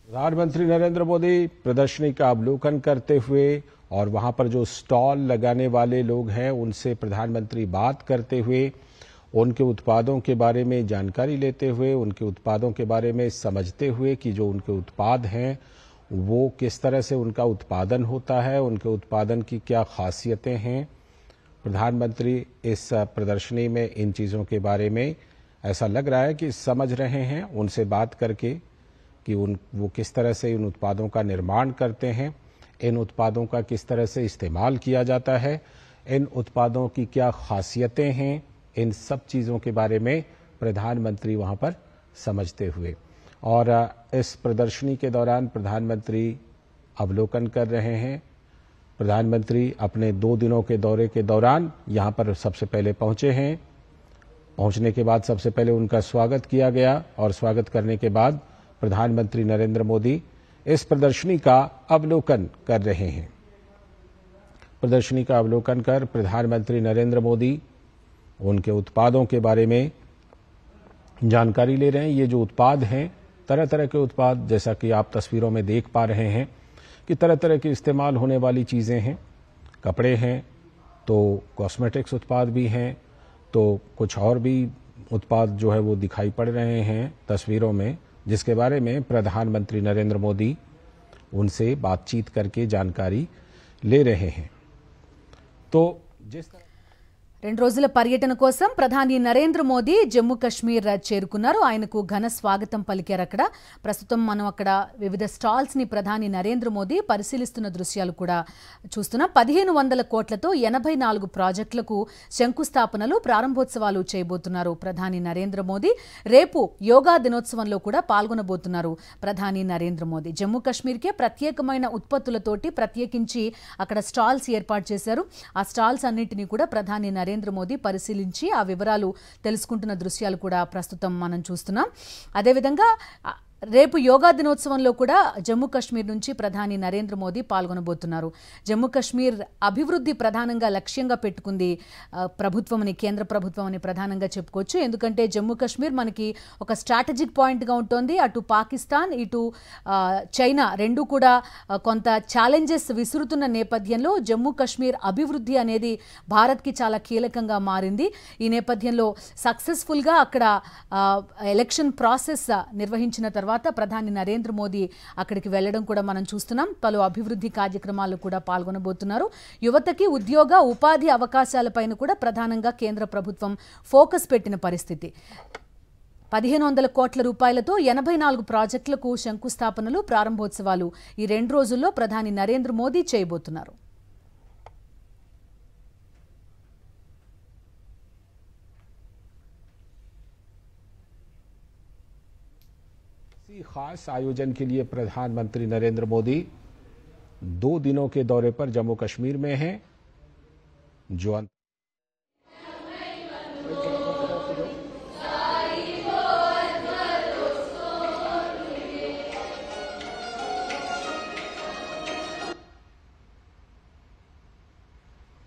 प्रधानमंत्री नरेंद्र मोदी प्रदर्शनी का अवलोकन करते हुए और वहां पर जो स्टॉल लगाने वाले लोग हैं उनसे प्रधानमंत्री बात करते हुए उनके उत्पादों के बारे में जानकारी लेते हुए उनके उत्पादों के बारे में समझते हुए कि जो उनके उत्पाद हैं वो किस तरह से उनका उत्पादन होता है, उनके उत्पादन की क्या खासियतें हैं। प्रधानमंत्री इस प्रदर्शनी में इन चीज़ों के बारे में ऐसा लग रहा है कि समझ रहे हैं, उनसे बात करके कि वो किस तरह से इन उत्पादों का निर्माण करते हैं, इन उत्पादों का किस तरह से इस्तेमाल किया जाता है, इन उत्पादों की क्या खासियतें हैं, इन सब चीज़ों के बारे में प्रधानमंत्री वहां पर समझते हुए और इस प्रदर्शनी के दौरान प्रधानमंत्री अवलोकन कर रहे हैं। प्रधानमंत्री अपने 2 दिनों के दौरे के दौरान यहां पर सबसे पहले पहुंचे हैं। पहुंचने के बाद सबसे पहले उनका स्वागत किया गया और स्वागत करने के बाद प्रधानमंत्री नरेंद्र मोदी इस प्रदर्शनी का अवलोकन कर रहे हैं। प्रदर्शनी का अवलोकन कर प्रधानमंत्री नरेंद्र मोदी उनके उत्पादों के बारे में जानकारी ले रहे हैं। ये जो उत्पाद हैं, तरह तरह के उत्पाद, जैसा कि आप तस्वीरों में देख पा रहे हैं कि तरह तरह के इस्तेमाल होने वाली चीज़ें हैं। कपड़े हैं तो कॉस्मेटिक्स उत्पाद भी हैं, तो कुछ और भी उत्पाद जो है वो दिखाई पड़ रहे हैं तस्वीरों में, जिसके बारे में प्रधानमंत्री नरेंद्र मोदी उनसे बातचीत करके जानकारी ले रहे हैं। तो जिस तरह 2 రోజుల పర్యటన కోసం ప్రధాని నరేంద్ర మోదీ జమ్మూ కశ్మీర్ చేరుకున్నారు. ఆయనకు ఘన స్వాగతం పలికారు. అక్కడ ప్రస్తుతం మనం అక్కడ వివిధ స్టాల్స్ ని ప్రధాని నరేంద్ర మోదీ పరిశీలిస్తున్న దృశ్యాలు కూడా చూస్తున్నాం. 1500 కోట్లతో 84 ప్రాజెక్టులకు శంకుస్థాపనలు, ప్రారంభోత్సవాలు చేయబోతున్నారు ప్రధాని నరేంద్ర మోదీ. రేపు యోగా దినోత్సవంలో కూడా పాల్గొనబోతున్నారు ప్రధాని నరేంద్ర మోదీ. జమ్మూ కశ్మీర్కే ప్రత్యేకమైన ఉత్పత్తులతోటి ప్రత్యేకించి అక్కడ స్టాల్స్ ఏర్పాటు చేశారు. ఆ స్టాల్స్ అన్నింటినీ కూడా ప్రధాని నరేంద్ర మోదీ పరిశీలించి ఆ వివరాలు తెలుసుకుంటున్న దృశ్యాలు కూడా ప్రస్తుతం మనం చూస్తున్నాం. అదేవిధంగా రేపు యోగా దినోత్సవంలో కూడా జమ్మూ కశ్మీర్ నుంచి ప్రధాని నరేంద్ర మోదీ పాల్గొనబోతున్నారు. జమ్మూ కశ్మీర్ అభివృద్ధి ప్రధానంగా లక్ష్యంగా పెట్టుకుంది ప్రభుత్వమని, కేంద్ర ప్రభుత్వం అని ప్రధానంగా చెప్పుకోవచ్చు. ఎందుకంటే జమ్మూ కశ్మీర్ మనకి ఒక స్ట్రాటజిక్ పాయింట్గా ఉంటుంది. అటు పాకిస్తాన్, ఇటు చైనా రెండు కూడా కొంత ఛాలెంజెస్ విసురుతున్న నేపథ్యంలో జమ్మూ కశ్మీర్ అభివృద్ధి అనేది భారత్కి చాలా కీలకంగా మారింది. ఈ నేపథ్యంలో సక్సెస్ఫుల్గా అక్కడ ఎలక్షన్ ప్రాసెస్ నిర్వహించిన తర్వాత ప్రధాని నరేంద్ర మోదీ అక్కడికి వెళ్లడం కూడా మనం చూస్తున్నాం. పలు అభివృద్ధి కార్యక్రమాల్లో కూడా పాల్గొనబోతున్నారు. యువతకి ఉద్యోగ ఉపాధి అవకాశాలపైన కూడా ప్రధానంగా కేంద్ర ప్రభుత్వం ఫోకస్ పెట్టిన పరిస్థితి. 1500 కోట్ల రూపాయలతో 84 ప్రాజెక్టులకు శంకుస్థాపనలు, ప్రారంభోత్సవాలు ఈ 2 రోజుల్లో ప్రధాని నరేంద్ర మోదీ చేయబోతున్నారు. खास आयोजन के लिए प्रधानमंत्री नरेंद्र मोदी 2 दिनों के दौरे पर जम्मू कश्मीर में हैं। जो